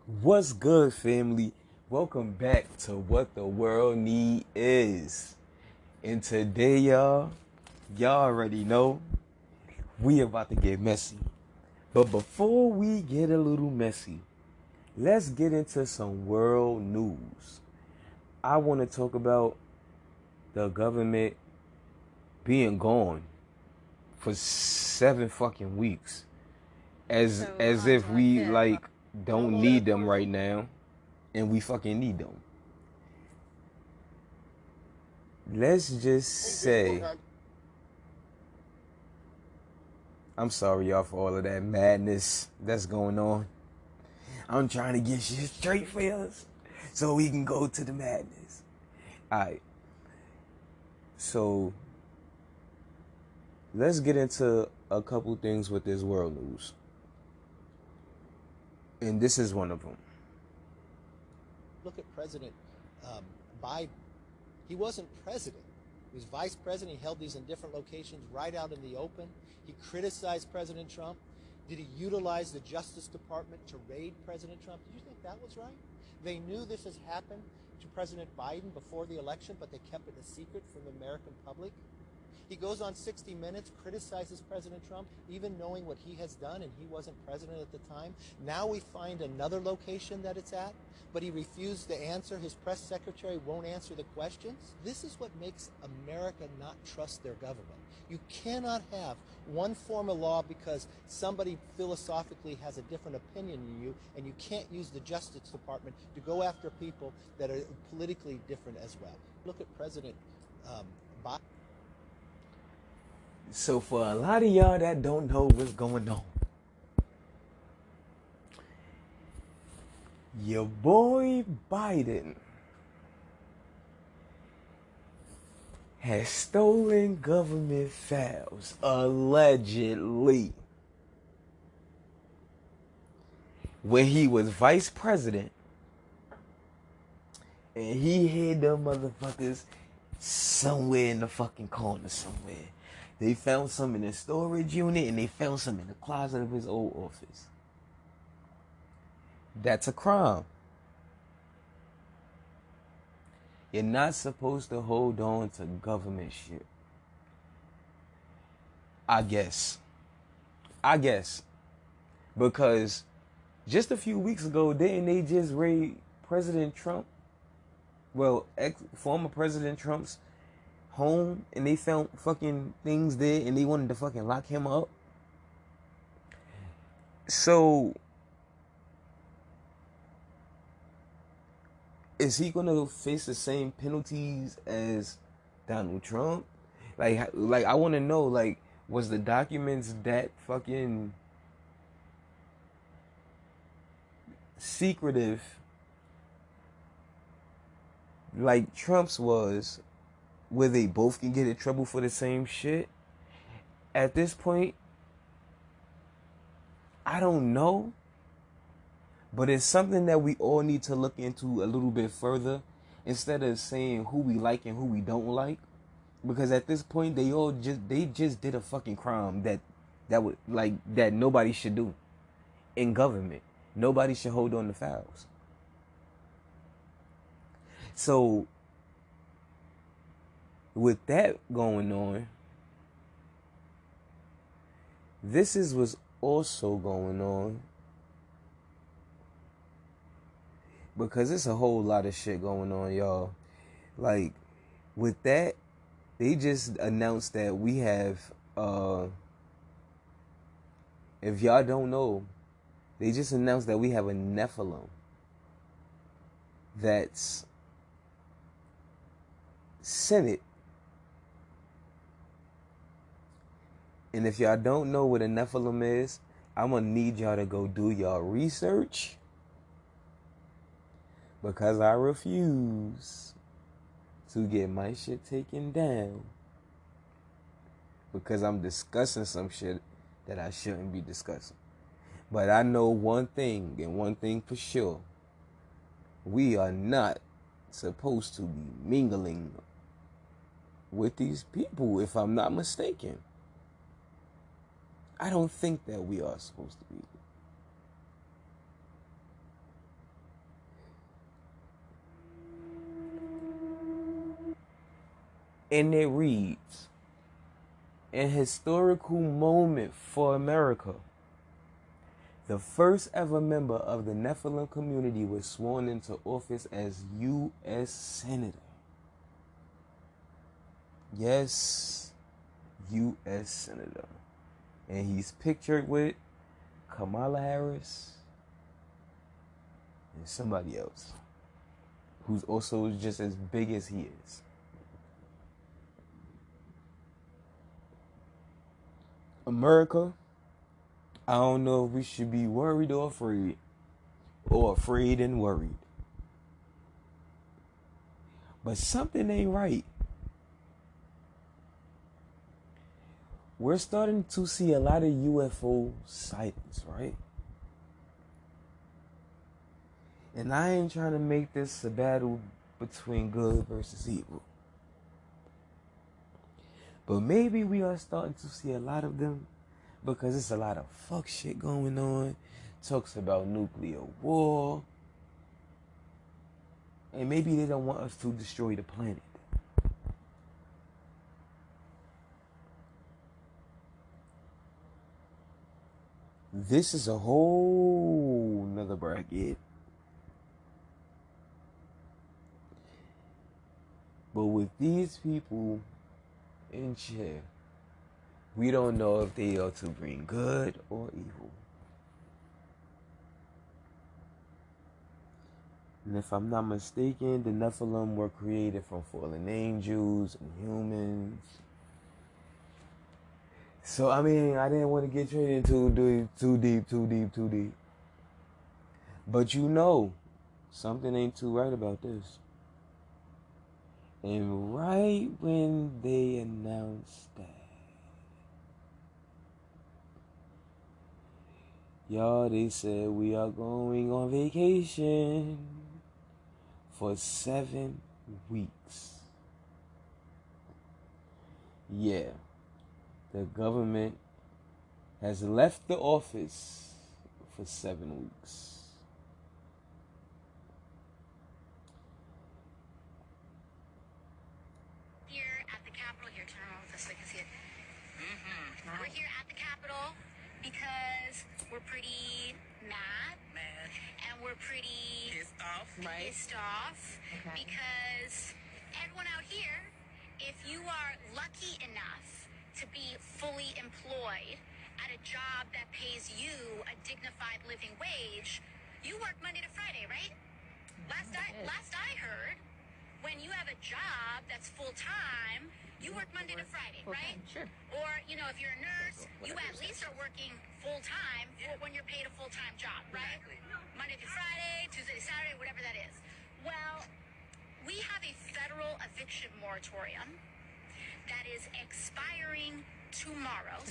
What's good, family? Welcome back to What the World Need Is. And today, y'all already know we about to get messy. But before we get a little messy, let's get into some world news. I want to talk about the government being gone for 7 fucking weeks, as if we like don't need them right now, and we fucking need them. Let's just say, I'm sorry, y'all, for all of that madness that's going on. I'm trying to get shit straight for us so we can go to the madness. Alright, so let's get into a couple things with this world news. And this is one of them. Look at President Biden. He wasn't president. He was vice president. He held these in different locations right out in the open. He criticized President Trump. Did he utilize the Justice Department to raid President Trump? Did you think that was right? They knew this has happened to President Biden before the election, but they kept it a secret from the American public. He goes on 60 Minutes, criticizes President Trump, even knowing what he has done, and he wasn't president at the time. Now we find another location that it's at, but he refused to answer. His press secretary won't answer the questions. This is what makes America not trust their government. You cannot have one form of law because somebody philosophically has a different opinion than you, and you can't use the Justice Department to go after people that are politically different as well. Look at President Biden. So for a lot of y'all that don't know what's going on, your boy Biden has stolen government files, allegedly, when he was vice president, and he hid them motherfuckers somewhere in the fucking corner somewhere. They found some in the storage unit, and they found some in the closet of his old office. That's a crime. You're not supposed to hold on to government shit. I guess. Because just a few weeks ago, didn't they just raid President Trump? Well, former President Trump's home, and they found fucking things there, and they wanted to fucking lock him up. So is he gonna face the same penalties as Donald Trump? Like I want to know, like, was the documents that fucking secretive like Trump's was, where they both can get in trouble for the same shit? At this point, I don't know. But it's something that we all need to look into a little bit further, instead of saying who we like and who we don't like. Because at this point, they just did a fucking crime that nobody should do in government. Nobody should hold on to files. So with that going on, this is what's also going on, because it's a whole lot of shit going on, y'all. Like, with that, they just announced that we have, if y'all don't know, they just announced that we have a Nephilim that's Senate. And if y'all don't know what a Nephilim is, I'm going to need y'all to go do y'all research, because I refuse to get my shit taken down because I'm discussing some shit that I shouldn't be discussing. But I know one thing, and one thing for sure: we are not supposed to be mingling with these people, if I'm not mistaken. I don't think that we are supposed to be. And it reads, an historical moment for America. The first ever member of the Nephilim community was sworn into office as U.S. Senator. Yes, U.S. Senator. And he's pictured with Kamala Harris and somebody else who's also just as big as he is. America, I don't know if we should be worried or afraid, or afraid and worried. But something ain't right. We're starting to see a lot of UFO sightings, right? And I ain't trying to make this a battle between good versus evil. But maybe we are starting to see a lot of them because it's a lot of fuck shit going on. Talks about nuclear war. And maybe they don't want us to destroy the planet. This is a whole nother bracket. But with these people in chair, we don't know if they are to bring good or evil. And if I'm not mistaken, the Nephilim were created from fallen angels and humans. So, I mean, I didn't want to get straight into too deep. But you know, something ain't too right about this. And right when they announced that, y'all, they said we are going on vacation for 7 weeks. Yeah, the government has left the office for 7 weeks. Here at the Capitol, here, turn around this way, you can see it. We're here at the Capitol because we're pretty mad. And we're pretty pissed off. Right. Pissed off. Okay. Because everyone out here, if you are lucky enough to be fully employed at a job that pays you a dignified living wage, you work Monday to Friday, right? Last I heard, when you have a job that's full-time, you work Monday to Friday, right? Sure. Or, you know, if you're a nurse, you at least are working full-time when you're paid a full-time job, right? Exactly. Monday through Friday, Tuesday to Saturday, whatever that is. Well, we have a federal eviction moratorium that is expiring tomorrow.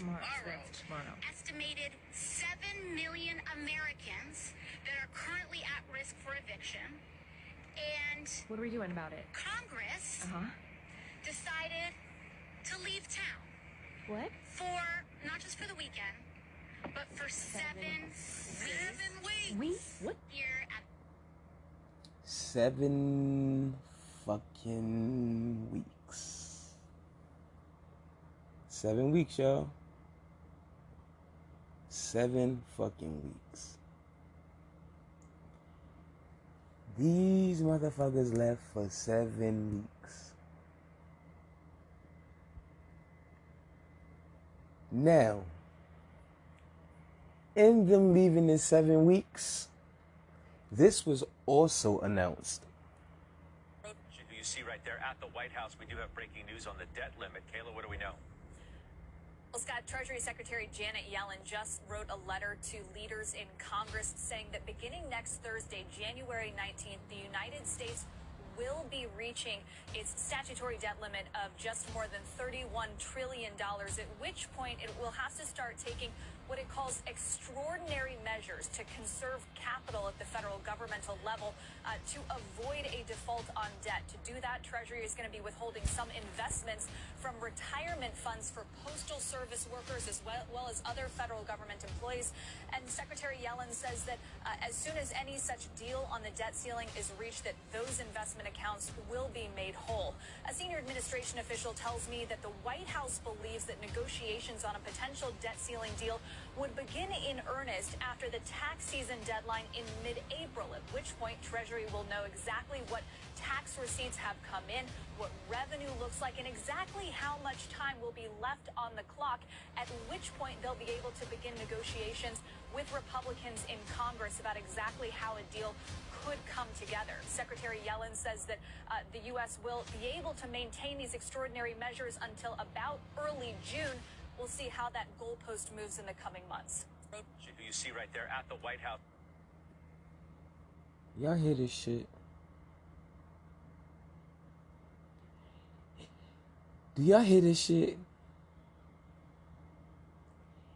Estimated 7 million Americans that are currently at risk for eviction. And what are we doing about it? Congress decided to leave town. What? For, not just for the weekend, but for 7 weeks. What? Here at 7 fucking weeks. 7 weeks, y'all. 7 fucking weeks. These motherfuckers left for 7 weeks. Now, in them leaving in 7 weeks, this was also announced. You see right there at the White House, we do have breaking news on the debt limit. Kayla, what do we know? Well, Scott, Treasury Secretary Janet Yellen just wrote a letter to leaders in Congress saying that beginning next Thursday, January 19th, the United States will be reaching its statutory debt limit of just more than $31 trillion, at which point it will have to start taking what it calls extraordinary measures to conserve capital at the federal governmental level to avoid a default on debt. To do that, Treasury is going to be withholding some investments from retirement funds for Postal Service workers as well as other federal government employees. And Secretary Yellen says that as soon as any such deal on the debt ceiling is reached, that those investment accounts will be made whole. A senior administration official tells me that the White House believes that negotiations on a potential debt ceiling deal would begin in earnest after the tax season deadline in mid-April, at which point Treasury will know exactly what tax receipts have come in, what revenue looks like, and exactly how much time will be left on the clock, at which point they'll be able to begin negotiations with Republicans in Congress about exactly how a deal could come together. Secretary Yellen says that the U.S. will be able to maintain these extraordinary measures until about early June. We'll see how that goalpost moves in the coming months. Who you see right there at the White House. Y'all hear this shit? Do y'all hear this shit?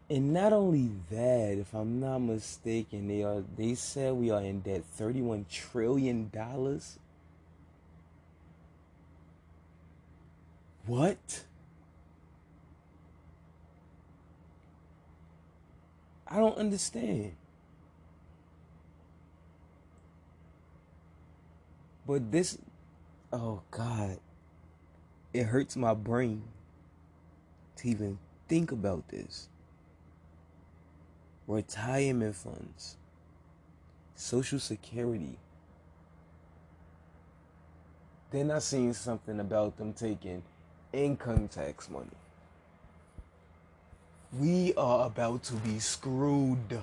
And not only that, if I'm not mistaken, they said we are in debt $31 trillion. What? I don't understand. But this, oh God, it hurts my brain to even think about this. Retirement funds, Social Security. Then I seen something about them taking income tax money. We are about to be screwed.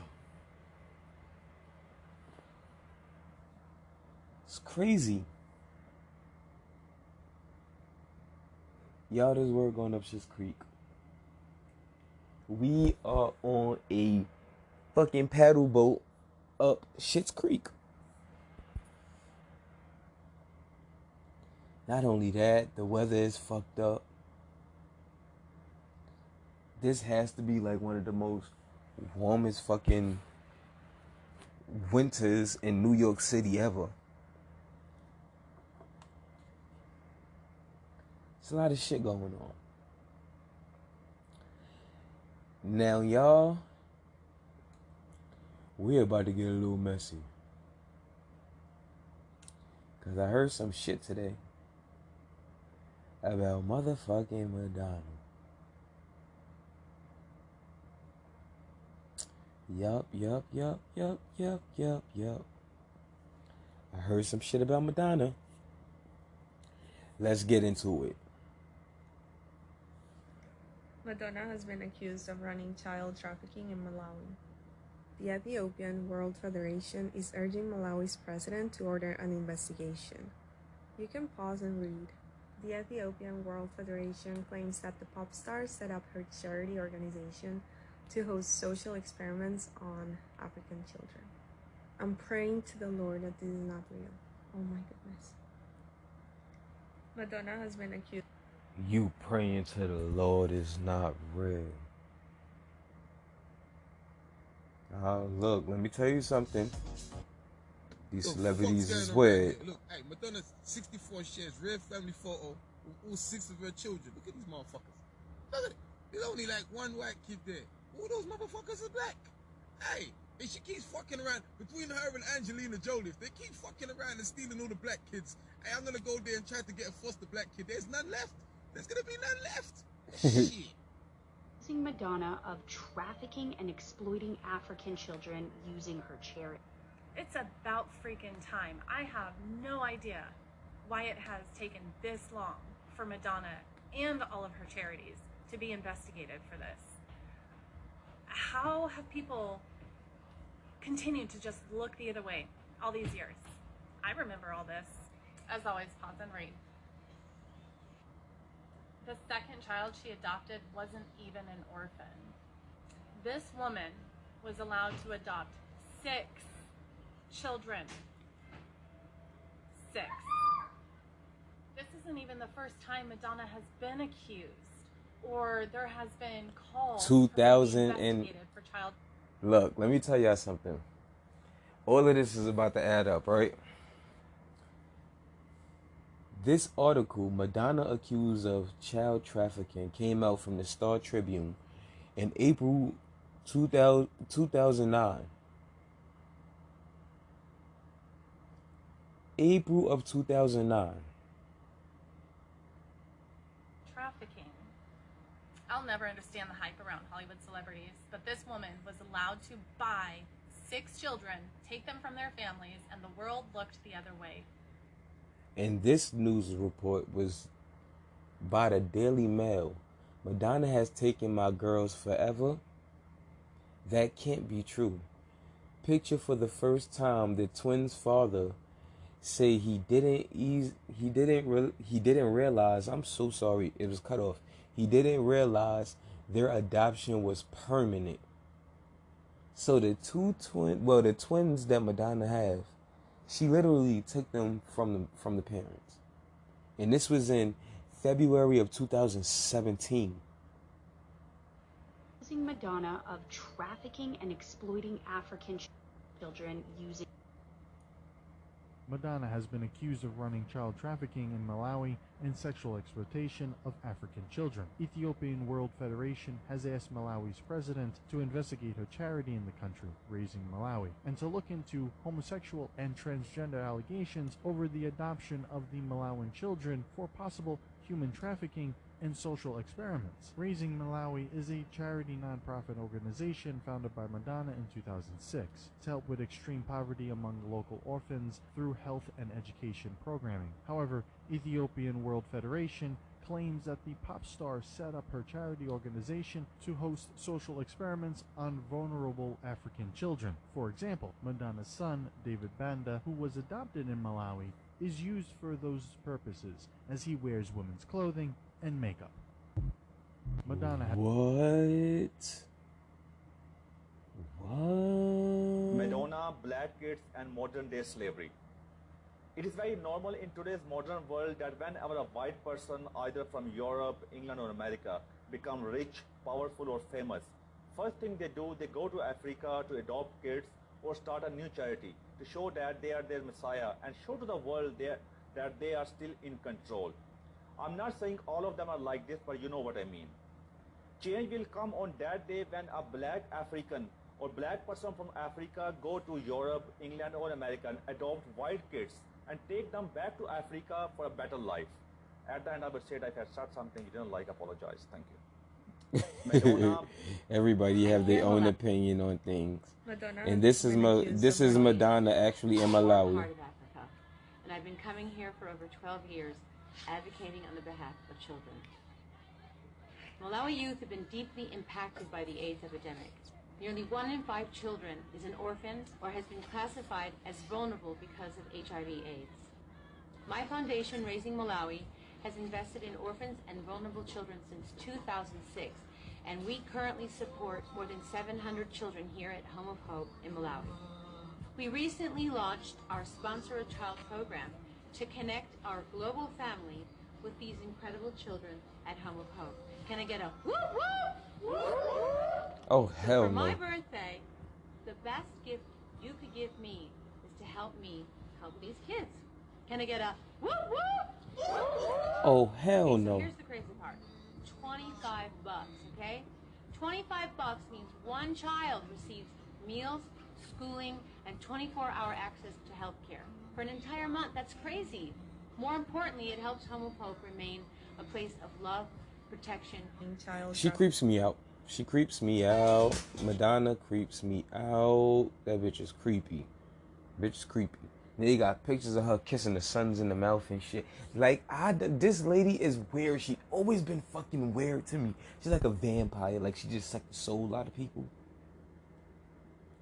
It's crazy. Y'all, this word going up Schitt's Creek. We are on a fucking paddle boat up Schitt's Creek. Not only that, the weather is fucked up. This has to be like one of the most warmest fucking winters in New York City ever. There's a lot of shit going on. Now, y'all, we're about to get a little messy. Because I heard some shit today about motherfucking Madonna. Yup. I heard some shit about Madonna. Let's get into it. Madonna has been accused of running child trafficking in Malawi. The Ethiopian World Federation is urging Malawi's president to order an investigation. You can pause and read. The Ethiopian World Federation claims that the pop star set up her charity organization to host social experiments on African children. I'm praying to the Lord that this is not real. Oh my goodness. Madonna has been accused. You praying to the Lord is not real. Look, let me tell you something. These celebrities is weird. Look, hey, Madonna's 64 shares, rare family photo with all 6 of her children. Look at these motherfuckers. Look at it. There's only like one white kid there. All those motherfuckers are black. Hey, and she keeps fucking around between her and Angelina Jolie. If they keep fucking around and stealing all the black kids, hey, I'm gonna go there and try to get a foster black kid. There's none left. There's gonna be none left. Shit. Accusing Madonna of trafficking and exploiting African children using her charity. It's about freaking time. I have no idea why it has taken this long for Madonna and all of her charities to be investigated for this. How have people continued to just look the other way all these years? I remember all this. As always, pause and read. The second child she adopted wasn't even an orphan. This woman was allowed to adopt 6 children. 6. This isn't even the first time Madonna has been accused or there has been calls 2000 for and investigated for child. Look, let me tell y'all something. All of this is about to add up, right? This article, Madonna accused of child trafficking, came out from the Star Tribune in April 2009. April of 2009. Trafficking. I'll never understand the hype around Hollywood celebrities, but this woman was allowed to buy 6 children, take them from their families, and the world looked the other way. And this news report was by the Daily Mail. Madonna has taken my girls forever. That can't be true. Picture for the first time the twins' father say he didn't realize. I'm so sorry, it was cut off. He didn't realize their adoption was permanent. So the twins that Madonna have, she literally took them from the parents. And this was in February of 2017. Accusing Madonna of trafficking and exploiting African children using. Madonna has been accused of running child trafficking in Malawi and sexual exploitation of African children. Ethiopian World Federation has asked Malawi's president to investigate her charity in the country, Raising Malawi, and to look into homosexual and transgender allegations over the adoption of the Malawian children for possible human trafficking and social experiments. Raising Malawi is a charity nonprofit organization founded by Madonna in 2006 to help with extreme poverty among local orphans through health and education programming. However, Ethiopian World Federation claims that the pop star set up her charity organization to host social experiments on vulnerable African children. For example, Madonna's son, David Banda, who was adopted in Malawi, is used for those purposes as he wears women's clothing and makeup. Madonna What? Madonna, black kids, and modern day slavery. It is very normal in today's modern world that whenever a white person, either from Europe, England, or America, become rich, powerful, or famous, first thing they do, they go to Africa to adopt kids or start a new charity to show that they are their messiah and show to the world that they are still in control. I'm not saying all of them are like this, but you know what I mean. Change will come on that day when a black African or black person from Africa go to Europe, England, or America and adopt white kids and take them back to Africa for a better life. At the end, I would say that if I said something you didn't like, apologize. Thank you. Madonna. Everybody have their own opinion on things. Madonna And this is Madonna actually in Malawi. Part of Africa, and I've been coming here for over 12 years, advocating on the behalf of children. Malawi youth have been deeply impacted by the AIDS epidemic. Nearly 1 in 5 children is an orphan or has been classified as vulnerable because of HIV/AIDS. My foundation, Raising Malawi, has invested in orphans and vulnerable children since 2006, and we currently support more than 700 children here at Home of Hope in Malawi. We recently launched our Sponsor a Child program to connect our global family with these incredible children at Home of Hope. Can I get a whoop whoop? Oh, hell For my no. birthday, the best gift you could give me is to help me help these kids. Can I get a whoop whoop? Oh, hell Okay, so no. here's the crazy part. $25, okay? $25 means one child receives meals, schooling, and 24-hour access to health care. For an entire month, that's crazy. More importantly, it helps Home of Hope remain a place of love, protection. She creeps me out. She creeps me out. Madonna creeps me out. That bitch is creepy. Bitch is creepy. They got pictures of her kissing the sons in the mouth and shit. Like, this lady is weird. She always been fucking weird to me. She's like a vampire. Like, she just sucked the soul out of people.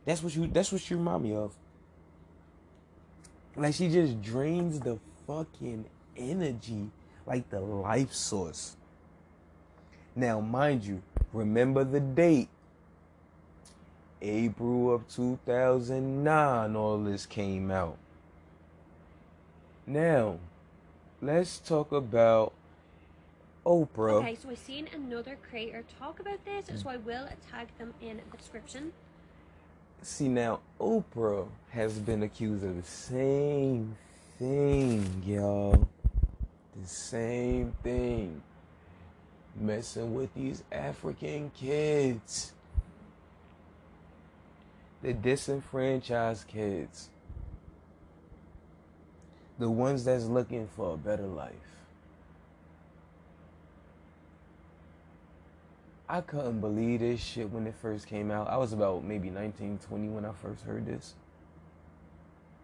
That's what you remind me of. Like, she just drains the fucking energy, like the life source. Now, mind you, remember the date. April of 2009, all this came out. Now, let's talk about Oprah. Okay, so I've seen another creator talk about this, so I will tag them in the description. See, now, Oprah has been accused of the same thing, y'all. The same thing. Messing with these African kids. The disenfranchised kids. The ones that's looking for a better life. I couldn't believe this shit when it first came out. I was about maybe 19, 20 when I first heard this.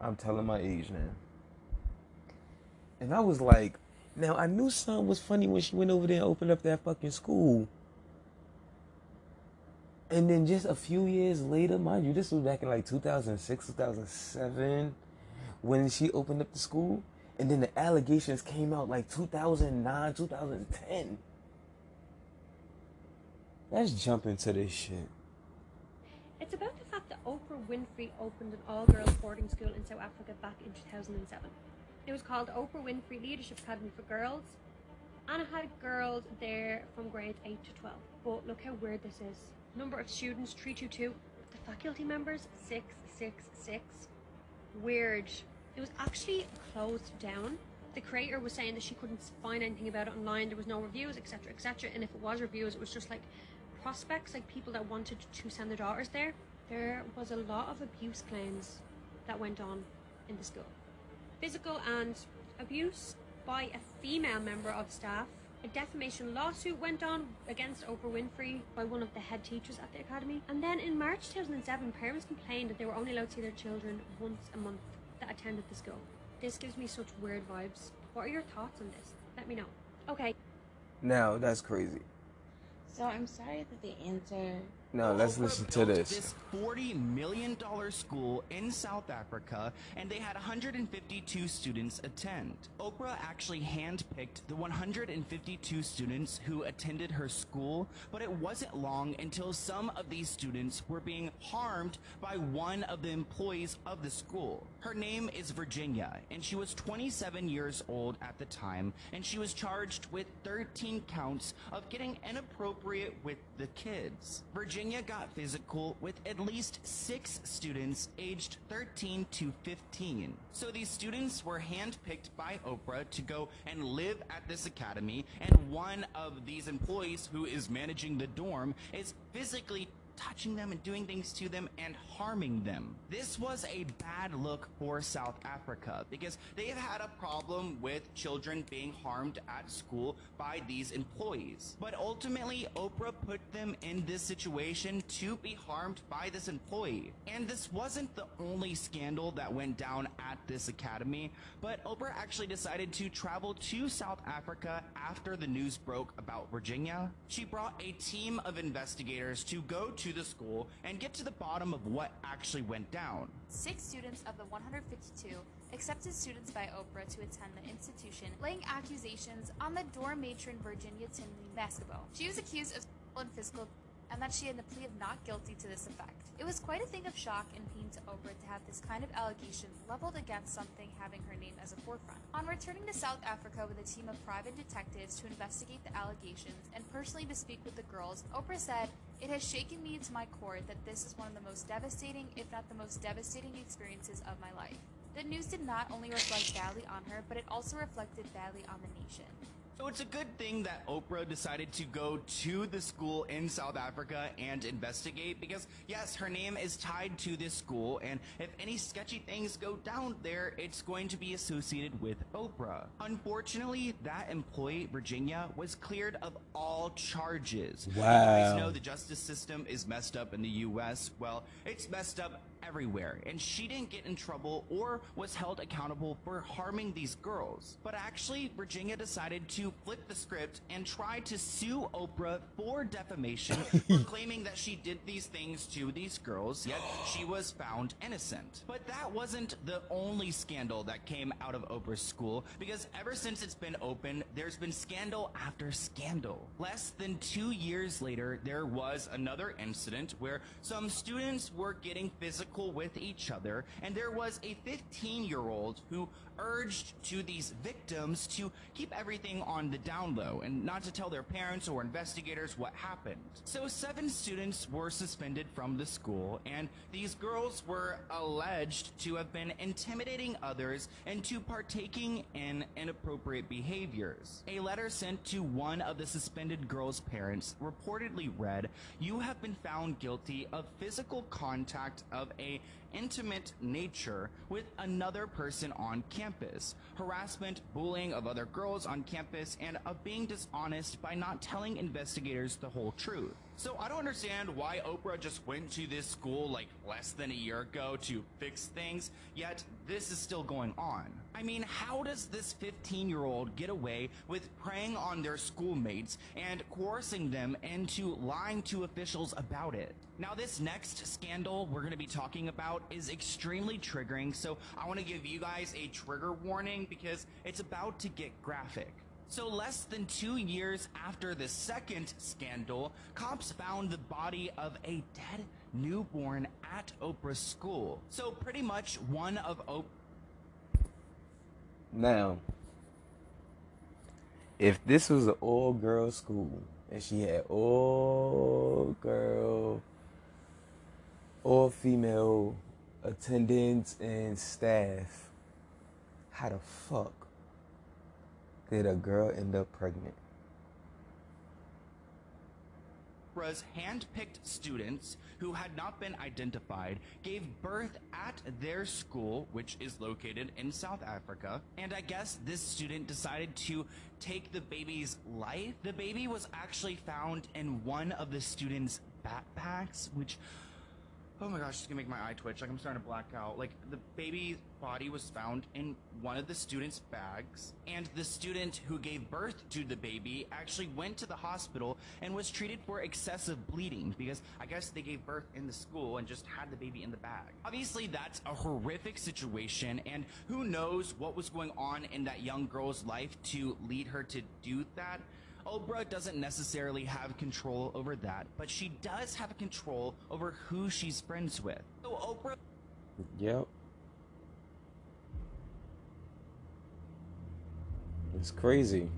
I'm telling my age now. And I was like, now I knew something was funny when she went over there and opened up that fucking school. And then just a few years later, mind you, this was back in like 2006, 2007, when she opened up the school. And then the allegations came out like 2009, 2010. Let's jump into this shit. It's about the fact that Oprah Winfrey opened an all-girls boarding school in South Africa back in 2007. It was called Oprah Winfrey Leadership Academy for Girls, and it had girls there from grades 8 to 12. But look how weird this is. Number of students, 322. The faculty members, 666. Weird. It was actually closed down. The creator was saying that she couldn't find anything about it online. There was no reviews, etc., etc. And if it was reviews, it was just like prospects, like people that wanted to send their daughters there. There was a lot of abuse claims that went on in the school. Physical and abuse by a female member of staff. A defamation lawsuit went on against Oprah Winfrey by one of the head teachers at the academy. And then in March 2007, parents complained that they were only allowed to see their children once a month that attended the school. This gives me such weird vibes. What are your thoughts on this? Let me know. Okay. Now, that's crazy. So I'm sorry that the answer... No, let's listen to this. $40 million school in South Africa, and they had 152 students attend. Oprah actually handpicked the 152 students who attended her school, but it wasn't long until some of these students were being harmed by one of the employees of the school. Her name is Virginia, and she was 27 years old at the time, and she was charged with 13 counts of getting inappropriate with the kids. Virginia got physical with at least 6 students aged 13 to 15. So these students were handpicked by Oprah to go and live at this academy, and one of these employees who is managing the dorm is physically touching them and doing things to them and harming them. This was a bad look for South Africa because they have had a problem with children being harmed at school by these employees. But ultimately, Oprah put them in this situation to be harmed by this employee. And this wasn't the only scandal that went down at this academy, but Oprah actually decided to travel to South Africa after the news broke about Virginia. She brought a team of investigators to go to the school and get to the bottom of what actually went down. 6 students of the 152 accepted students by Oprah to attend the institution, laying accusations on the dorm matron Virginia Tinley basketball. She was accused of sexual and physical, and that she had a plea of not guilty to this effect. It was quite a thing of shock and pain to Oprah to have this kind of allegation leveled against something having her name as a forefront. On returning to South Africa with a team of private detectives to investigate the allegations and personally to speak with the girls, Oprah said, "It has shaken me to my core that this is one of the most devastating, if not the most devastating experiences of my life." The news did not only reflect badly on her, but it also reflected badly on the nation. So it's a good thing that Oprah decided to go to the school in South Africa and investigate because, yes, her name is tied to this school, and if any sketchy things go down there, it's going to be associated with Oprah. Unfortunately, that employee, Virginia, was cleared of all charges. Wow. You guys know the justice system is messed up in the U.S. Well, it's messed up everywhere, and she didn't get in trouble or was held accountable for harming these girls. But actually, Virginia decided to flip the script and try to sue Oprah for defamation for claiming that she did these things to these girls, yet she was found innocent. But that wasn't the only scandal that came out of Oprah's school, because ever since it's been open, there's been scandal after scandal. Less than 2 years later, there was another incident where some students were getting physical physical with each other, and there was a 15-year-old who urged to these victims to keep everything on the down low and not to tell their parents or investigators what happened. So 7 students were suspended from the school, and these girls were alleged to have been intimidating others into partaking in inappropriate behaviors. A letter sent to one of the suspended girls' parents reportedly read, "You have been found guilty of physical contact of a intimate nature with another person on campus, harassment, bullying of other girls on campus, and of being dishonest by not telling investigators the whole truth." So I don't understand why Oprah just went to this school like less than a year ago to fix things, yet this is still going on. I mean, how does this 15-year-old get away with preying on their schoolmates and coercing them into lying to officials about it? Now, this next scandal we're going to be talking about is extremely triggering, so I want to give you guys a trigger warning because it's about to get graphic. So less than 2 years after the second scandal, cops found the body of a dead newborn at Oprah's school. So pretty much one of Now, if this was an all-girl school and she had all-girl, all-female attendants and staff, how the fuck did a girl end up pregnant? Oprah's hand-picked students who had not been identified gave birth at their school, which is located in South Africa. And I guess this student decided to take the baby's life. The baby was actually found in one of the students' backpacks, which, oh my gosh, it's gonna make my eye twitch. Like, I'm starting to black out. Like, the baby's body was found in one of the students' bags, and the student who gave birth to the baby actually went to the hospital and was treated for excessive bleeding because I guess they gave birth in the school and just had the baby in the bag. Obviously, that's a horrific situation, and who knows what was going on in that young girl's life to lead her to do that. Oprah doesn't necessarily have control over that, but she does have control over who she's friends with. So Oprah... Yep. It's crazy.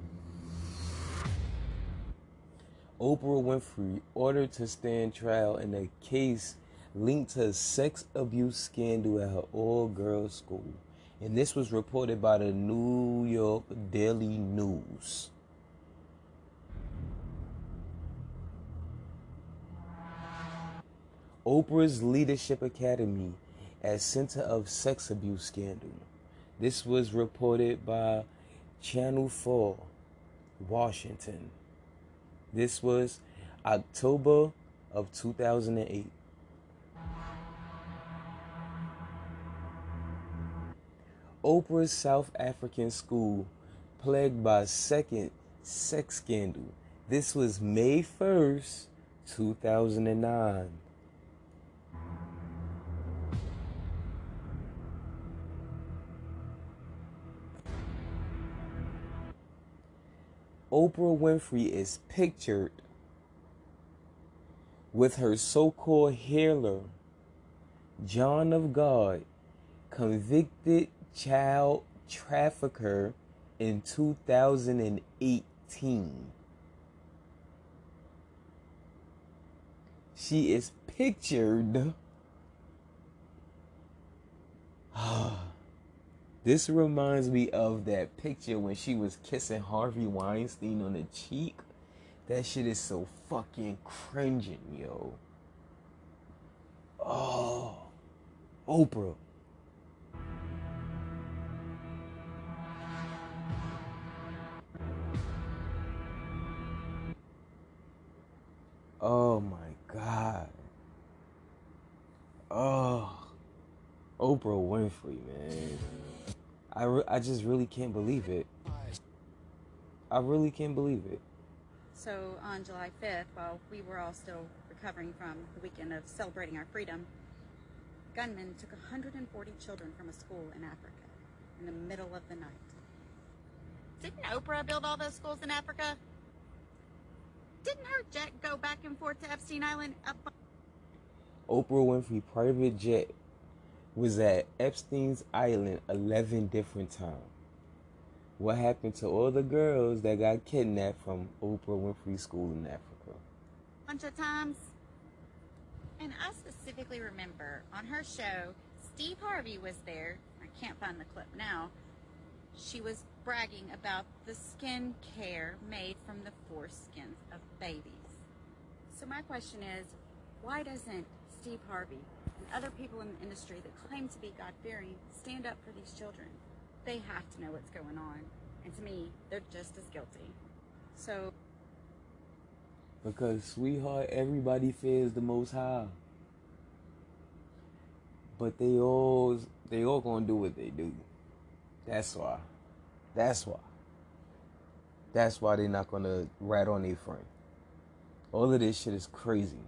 Oprah Winfrey ordered to stand trial in a case linked to a sex abuse scandal at her all-girls school. And this was reported by the New York Daily News. Oprah's Leadership Academy as center of sex abuse scandal. This was reported by Channel 4, Washington. This was October of 2008. Oprah's South African school plagued by second sex scandal. This was May 1st, 2009. Oprah Winfrey is pictured with her so-called healer, John of God, convicted child trafficker in 2018. She is pictured. This reminds me of that picture when she was kissing Harvey Weinstein on the cheek. That shit is so fucking cringing, yo. Oh, Oprah. Oh my God. Oh, Oprah Winfrey, man. I just really can't believe it. I really can't believe it. So on July 5th, while we were all still recovering from the weekend of celebrating our freedom, gunmen took 140 children from a school in Africa in the middle of the night. Didn't Oprah build all those schools in Africa? Didn't her jet go back and forth to Epstein Island? Oprah Winfrey private jet was at Epstein's Island 11 different times. What happened to all the girls that got kidnapped from Oprah Winfrey School in Africa? Bunch of times. And I specifically remember on her show, Steve Harvey was there. I can't find the clip now. She was bragging about the skin care made from the foreskins of babies. So my question is, why doesn't Steve Harvey and other people in the industry that claim to be God-fearing stand up for these children? They have to know what's going on. And to me, they're just as guilty. So... Because, sweetheart, everybody fears the Most High. But they all gonna do what they do. That's why. That's why they're not gonna rat on their friend. All of this shit is crazy.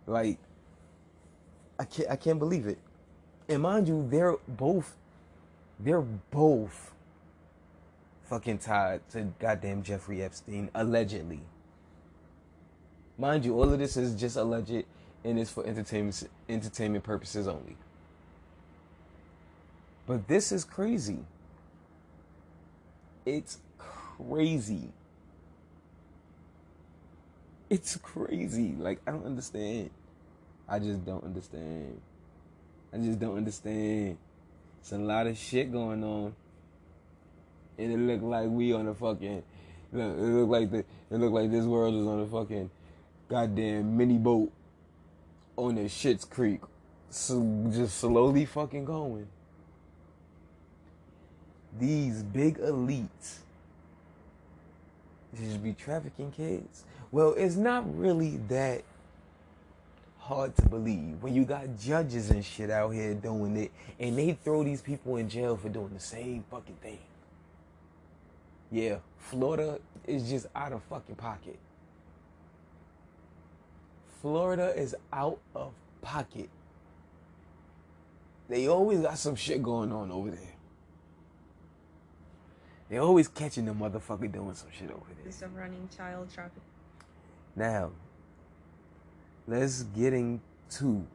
Like, I can't believe it. And mind you, they're both fucking tied to goddamn Jeffrey Epstein, allegedly. Mind you, all of this is just alleged and it's for entertainment purposes only. But this is crazy. It's crazy. It's crazy. Like, I don't understand. I just don't understand. It's a lot of shit going on. And it look like we on a fucking... It look like this world is on a fucking goddamn mini boat on the Schitt's Creek. So just slowly fucking going. These big elites just be trafficking kids. Well, it's not really that hard to believe when you got judges and shit out here doing it, and they throw these people in jail for doing the same fucking thing. Yeah, Florida is just out of fucking pocket. Florida is out of pocket. They always got some shit going on over there. They always catching the motherfucker doing some shit over there. Is of running child trafficking. Now, let's get into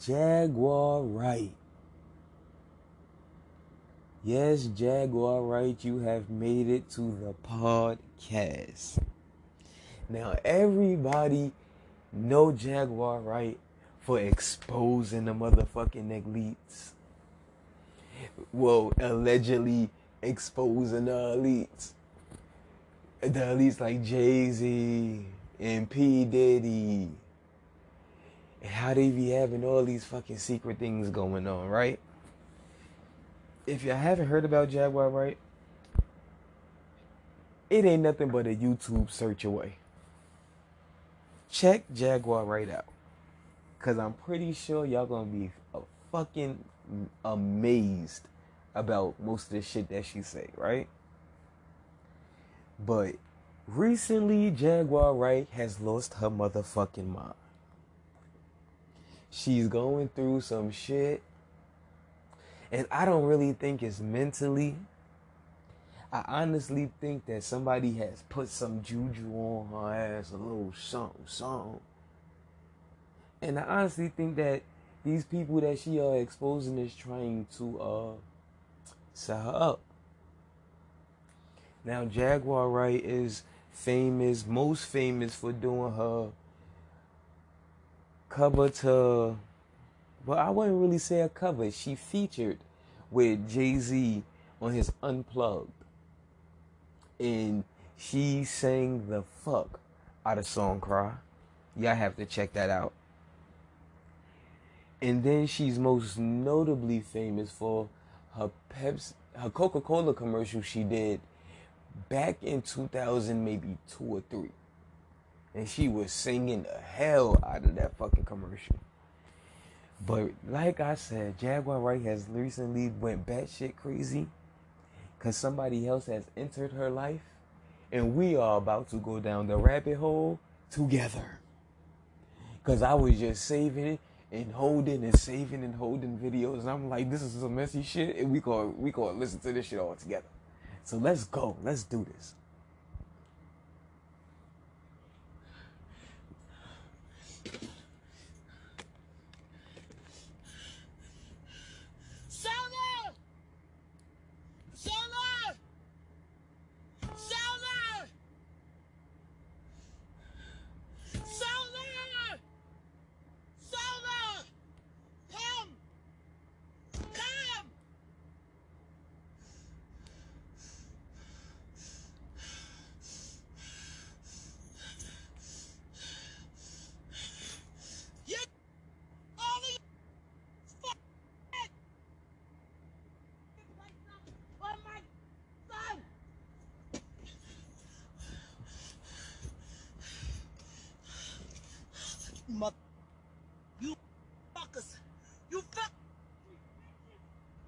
Jaguar Wright. Yes, Jaguar Wright, you have made it to the podcast. Now, everybody know Jaguar Wright for exposing the motherfucking elites. Well, allegedly exposing the elites. The elites like Jay-Z and P. Diddy. And how they be having all these fucking secret things going on, right? If you haven't heard about Jaguar Wright, it ain't nothing but a YouTube search away. Check Jaguar Wright out. Because I'm pretty sure y'all gonna be fucking amazed about most of the shit that she say, right? But recently, Jaguar Wright has lost her motherfucking mind. She's going through some shit. And I don't really think it's mentally. I honestly think that somebody has put some juju on her ass, a little something. And I honestly think that these people that she exposing is trying to set her up. Now, Jaguar Wright is most famous for doing her cover to, well, I wouldn't really say a cover. She featured with Jay-Z on his Unplugged. And she sang the fuck out of Song Cry. Y'all have to check that out. And then she's most notably famous for her Coca-Cola commercial she did back in 2000, maybe 2 or 3. And she was singing the hell out of that fucking commercial. But like I said, Jaguar Wright has recently went batshit crazy because somebody else has entered her life. And we are about to go down the rabbit hole together. Because I was just saving it and holding and saving and holding videos. And I'm like, this is some messy shit. And we gonna listen to this shit all together. So let's go. Let's do this. You fuckers. You fuck.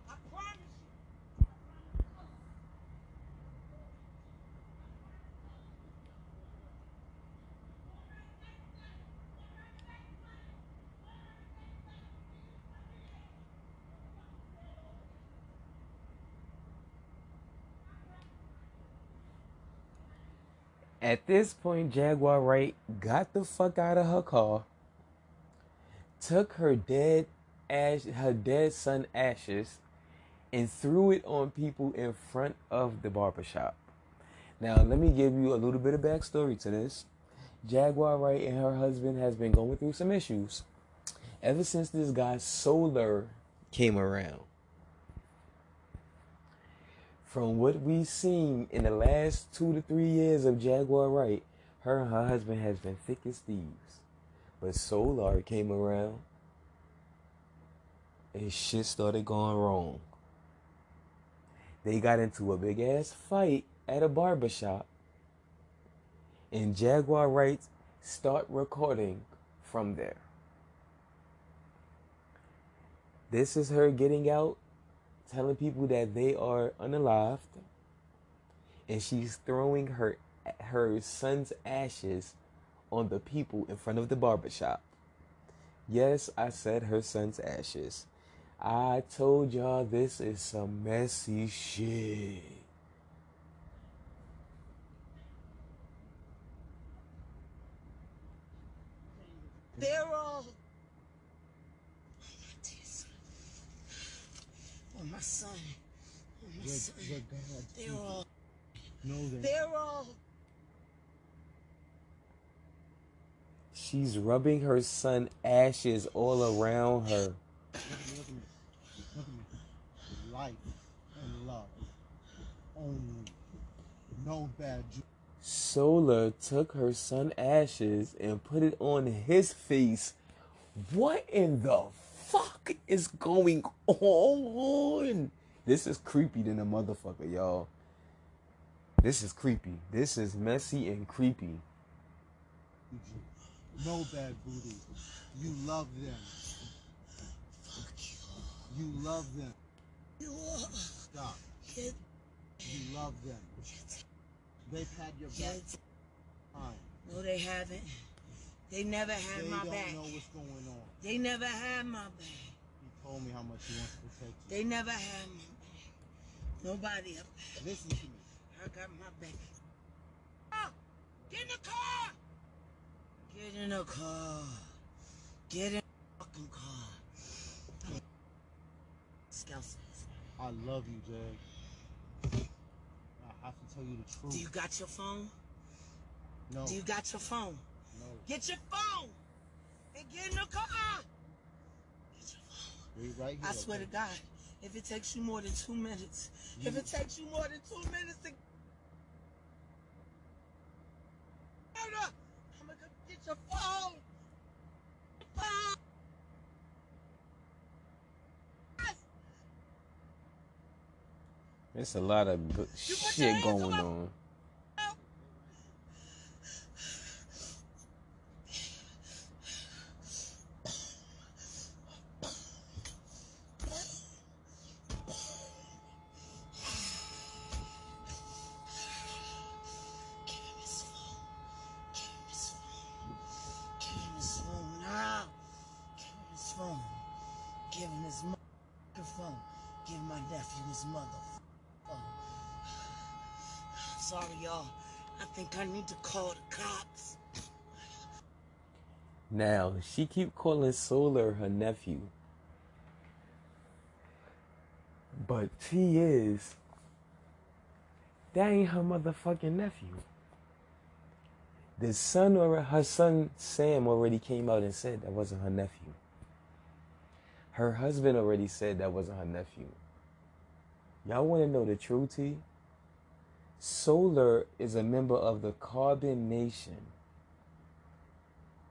I promise you. At this point, Jaguar Wright got the fuck out of her car, took her dead son ashes, and threw it on people in front of the barbershop. Now, let me give you a little bit of backstory to this. Jaguar Wright and her husband has been going through some issues ever since this guy Solar came around. From what we've seen in the last 2 to 3 years of Jaguar Wright, her and her husband has been thick as thieves. But Solar came around and shit started going wrong. They got into a big ass fight at a barbershop, and Jaguar Wright start recording from there. This is her getting out, telling people that they are unalived, and she's throwing her son's ashes on the people in front of the barbershop. Yes, I said her son's ashes. I told y'all this is some messy shit. They're all. Oh, my son. Oh, my son. They're all. No, They're all. She's rubbing her son's ashes all around her. Look at me. Life and love. Only. No bad juju. Solar took her son's ashes and put it on his face. What in the fuck is going on? This is creepy than a motherfucker, y'all. This is creepy. This is messy and creepy. No bad voodoo. You love them. You love them. Stop. You love them. They've had your back. No, they haven't. They never had my back. They don't know what's going on. They never had my back. He told me how much he wants to protect you. They never had my back. Nobody up there. Listen to me. I got my back. Oh, get in the car! Get in the car. Get in the fucking car. Scousers. I love you, Jag. I have to tell you the truth. Do you got your phone? No. Do you got your phone? No. Get your phone! And get in the car! Get your phone. Wait right here. I swear to God, if it takes you more than 2 minutes, if it takes you more than 2 minutes to I'm gonna get your phone! Phone! There's a lot of good shit going on. Give him this microphone. Give my nephew his motherfucker. Sorry, y'all. I think I need to call the cops. Now, she keep calling Solar her nephew. But that ain't her motherfucking nephew. The son or her son Sam already came out and said that wasn't her nephew. Her husband already said that wasn't her nephew. Y'all want to know the truth, T? Solar is a member of the Carbon Nation.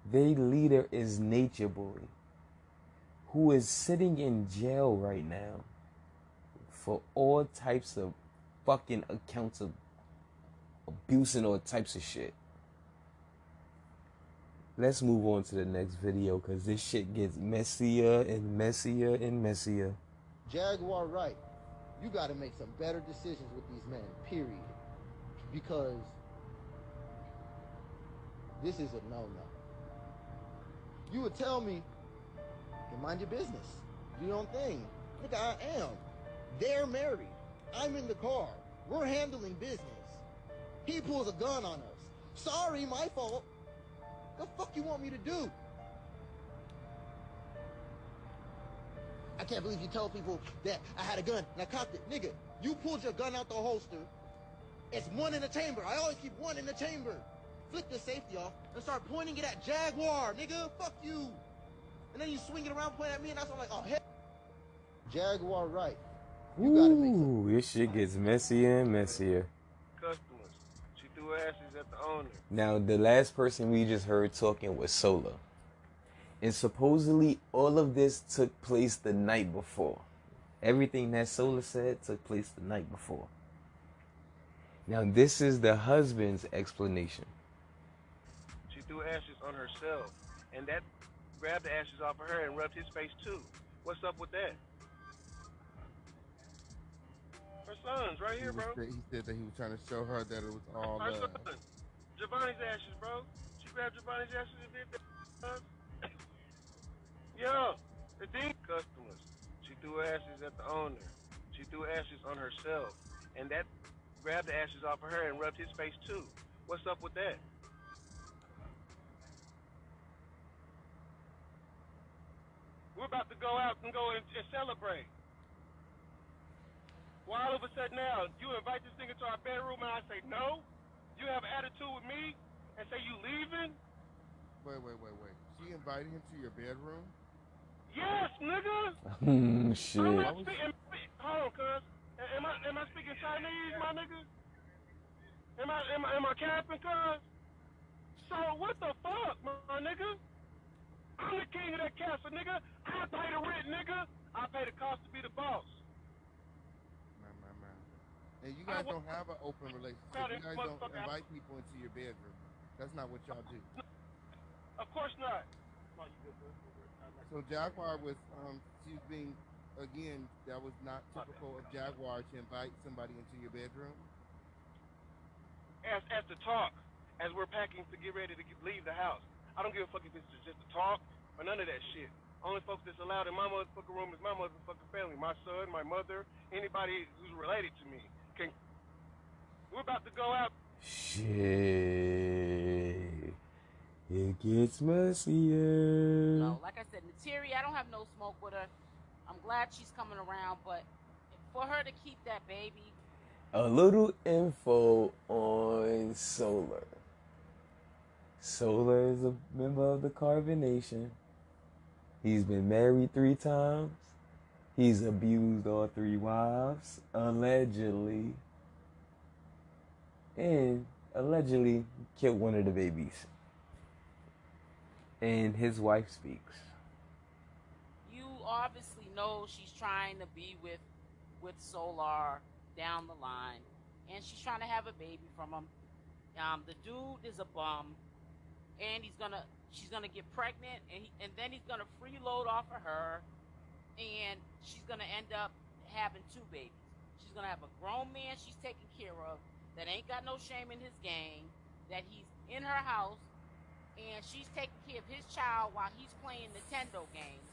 Their leader is Nature Boy, who is sitting in jail right now for all types of fucking accounts of abuse and all types of shit. Let's move on to the next video because this shit gets messier and messier and messier. Jaguar Wright, you got to make some better decisions with these men, period. Because this is a no-no. You would tell me, you mind your business. Do your own thing. Nigga, I am. They're married. I'm in the car. We're handling business. He pulls a gun on us. Sorry, my fault. The fuck you want me to do? I can't believe you tell people that I had a gun and I cocked it. Nigga, you pulled your gun out the holster. It's one in the chamber. I always keep one in the chamber. Flick the safety off and start pointing it at Jaguar, nigga. Fuck you. And then you swing it around, point at me, and that's all like, oh, hell. Jaguar Wright. Ooh, this shit gets messier and messier. Customers. She threw ashes at the owner. Now, the last person we just heard talking was Sola. And supposedly, all of this took place the night before. Everything that Sola said took place the night before. Now, this is the husband's explanation. She threw ashes on herself, and that grabbed the ashes off of her and rubbed his face too. What's up with that? Her son's right here, bro. He said that he was trying to show her that it was all Her love. son. Giovanni's ashes, bro. She grabbed Giovanni's ashes and did that. Yo, the thing, customers. She threw ashes at the owner. She threw ashes on herself, and that grabbed the ashes off of her and rubbed his face too. What's up with that? We're about to go out and go and celebrate. Why all of a sudden now, you invite this nigga to our bedroom and I say no? You have an attitude with me and say you leaving? Wait. She invited him to your bedroom? Yes, nigga! Shit. Hold on, cuz. Am I speaking Chinese, my nigga? Am I capping, cuz? So what the fuck, my nigga? I'm the king of that castle, nigga. I pay the rent, nigga. I pay the cost to be the boss. And you guys don't have an open relationship. You guys don't invite people into your bedroom. That's not what y'all do. Of course not. So Jaguar was, she was being, again, that was not typical of Jaguar to invite somebody into your bedroom? As to talk, as we're packing to get ready to leave the house. I don't give a fuck if it's just a talk or none of that shit. Only folks that's allowed in my motherfucking room is my motherfucking family. My son, my mother, anybody who's related to me. We're about to go out. Shit. It gets messier. No, like I said, Nateri, I don't have no smoke with her. I'm glad she's coming around, but for her to keep that baby. A little info on Solar. Solar is a member of the Carbon Nation. He's been married 3 times. He's abused all 3 wives, allegedly. And allegedly killed one of the babies. And his wife speaks. You obviously know she's trying to be with Solar down the line, and she's trying to have a baby from him. The dude is a bum, and she's gonna get pregnant, and then he's gonna freeload off of her, and she's gonna end up having 2 babies. She's gonna have a grown man she's taking care of that ain't got no shame in his game, that he's in her house, and she's taking care of his child while he's playing Nintendo games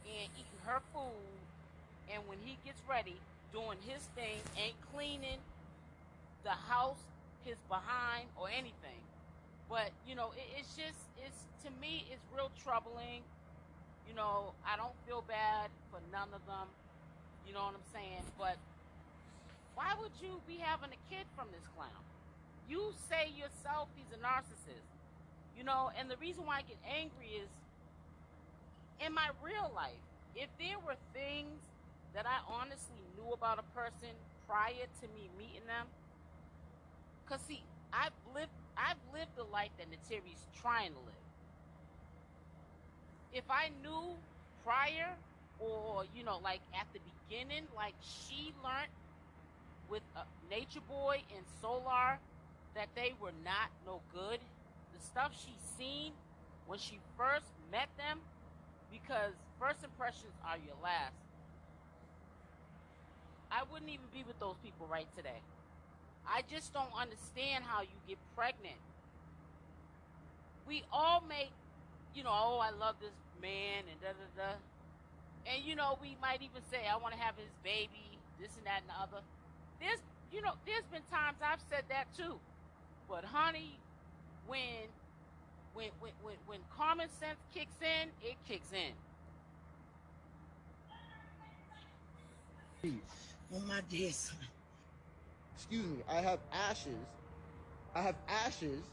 and eating her food, and when he gets ready, doing his thing, ain't cleaning the house, his behind, or anything. But, it's to me, it's real troubling. I don't feel bad for none of them. You know what I'm saying? But why would you be having a kid from this clown? You say yourself he's a narcissist. And the reason why I get angry is, in my real life, if there were things that I honestly knew about a person prior to me meeting them, because see, I've lived the life that Nateri's trying to live. If I knew prior, or like at the beginning, like she learned with Nature Boy and Solar, that they were not no good. The stuff she's seen, when she first met them, because first impressions are your last. I wouldn't even be with those people right today. I just don't understand how you get pregnant. We all make, oh, I love this man and da-da-da. And, we might even say, I want to have his baby, this and that and the other. There's been times I've said that too. But honey, when common sense kicks in, it kicks in. On my dear son. Excuse me, I have ashes.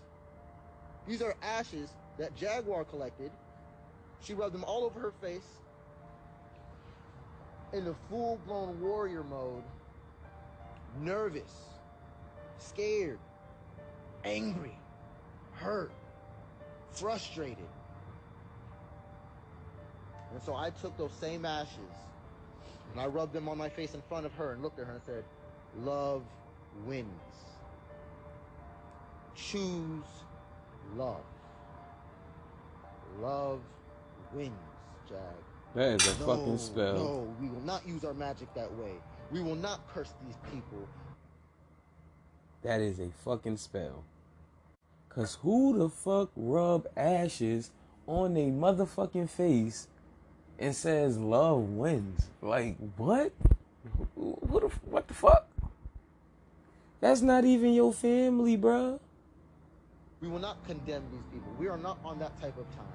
These are ashes that Jaguar collected. She rubbed them all over her face in the full-blown warrior mode. Nervous, scared, angry, hurt, frustrated. And so I took those same ashes and I rubbed them on my face in front of her and looked at her and said, love wins. Choose love. Love wins, Jag. That is a fucking spell. No, we will not use our magic that way. We will not curse these people. That is a fucking spell. Cause who the fuck rub ashes on a motherfucking face and says love wins? Like, what? What the fuck? That's not even your family, bruh. We will not condemn these people. We are not on that type of time.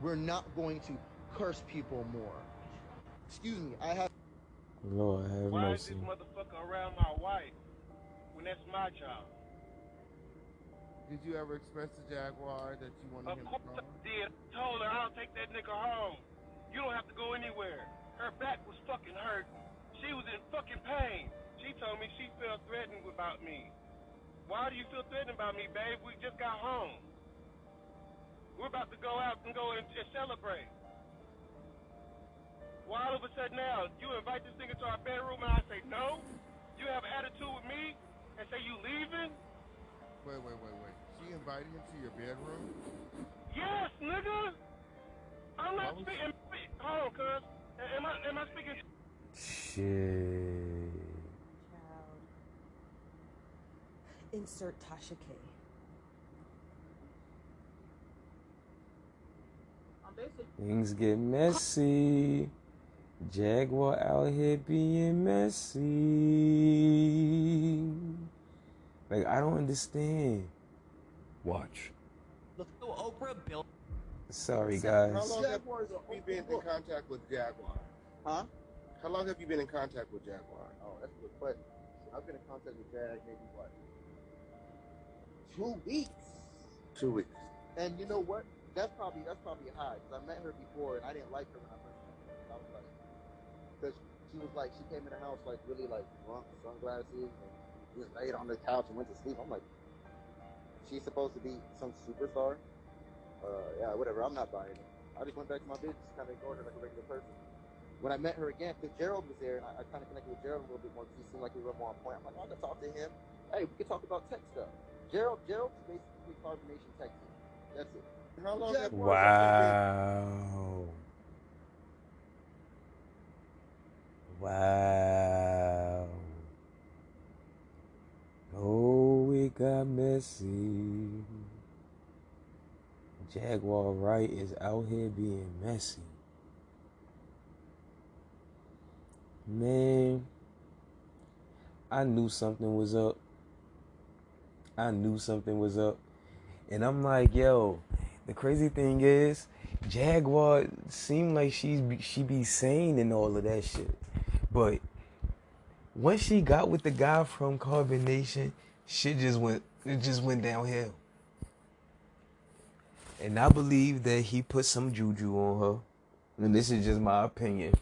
We're not going to curse people more. Excuse me, I have... Lord have Why mercy. is this motherfucker around my wife when that's my job? Did you ever express to Jaguar that you wanted him to Of course I did. I told her I'll take that nigga home. You don't have to go anywhere. Her back was fucking hurt. She was in fucking pain. She told me she felt threatened about me. Why do you feel threatened about me, babe? We just got home. We're about to go out and go and celebrate. Why all of a sudden now, you invite this nigga to our bedroom and I say no? You have attitude with me and say you leaving? Wait. She invited him to your bedroom? Yes, nigga! I'm not speaking. Hold on, cuz. Am I speaking? Shit. Insert Tasha K. Things get messy. Jaguar out here being messy. Like, I don't understand. Watch. Look, so Oprah built. Sorry, How guys. long have you been in contact with Jaguar? Huh? How long have you been in contact with Jaguar? Oh, that's a good question. I've been in contact with Jag maybe, what, 2 weeks? 2 weeks. And you know what? That's probably high, because I met her before and I didn't like her when I first met her. I was like, because she was like, she came in the house like really like drunk, sunglasses, and just laid on the couch and went to sleep. I'm like, she's supposed to be some superstar? Yeah, whatever, I'm not buying it. I just went back to my business, kind of ignored her like a regular person. When I met her again, because Gerald was there, and I kind of connected with Gerald a little bit more because he seemed like he was more on point. I'm like, oh, I can talk to him. Hey, we can talk about tech stuff. Gerald's basically carbonation Texas. That's it. How long have Wow. Wow. Oh, it got messy. Jaguar Wright is out here being messy. Man, I knew something was up. And I'm like, yo, the crazy thing is, Jaguar seemed like she be sane and all of that shit. But once she got with the guy from Carbonation, it just went downhill. And I believe that he put some juju on her. And this is just my opinion.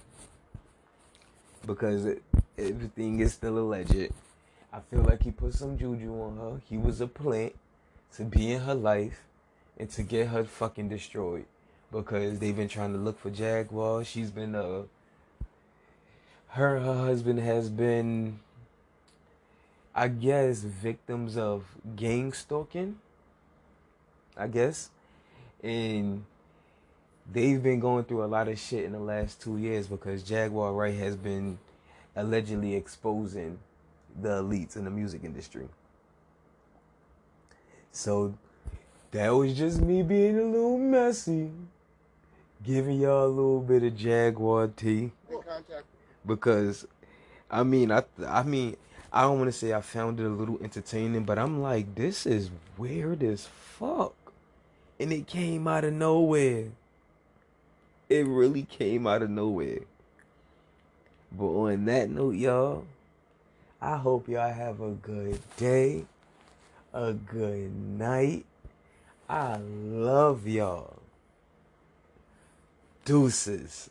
Because everything is still alleged. I feel like he put some juju on her. He was a plant to be in her life and to get her fucking destroyed. Because they've been trying to look for Jaguar. She's been, her husband has been, I guess, victims of gang stalking. I guess. And they've been going through a lot of shit in the last 2 years because Jaguar Wright has been allegedly exposing the elites in the music industry. So that was just me being a little messy, giving y'all a little bit of Jaguar tea. Because I mean, I don't want to say I found it a little entertaining, but I'm like, this is weird as fuck. And it came out of nowhere. It really came out of nowhere. But on that note, y'all, I hope y'all have a good day, a good night. I love y'all. Deuces.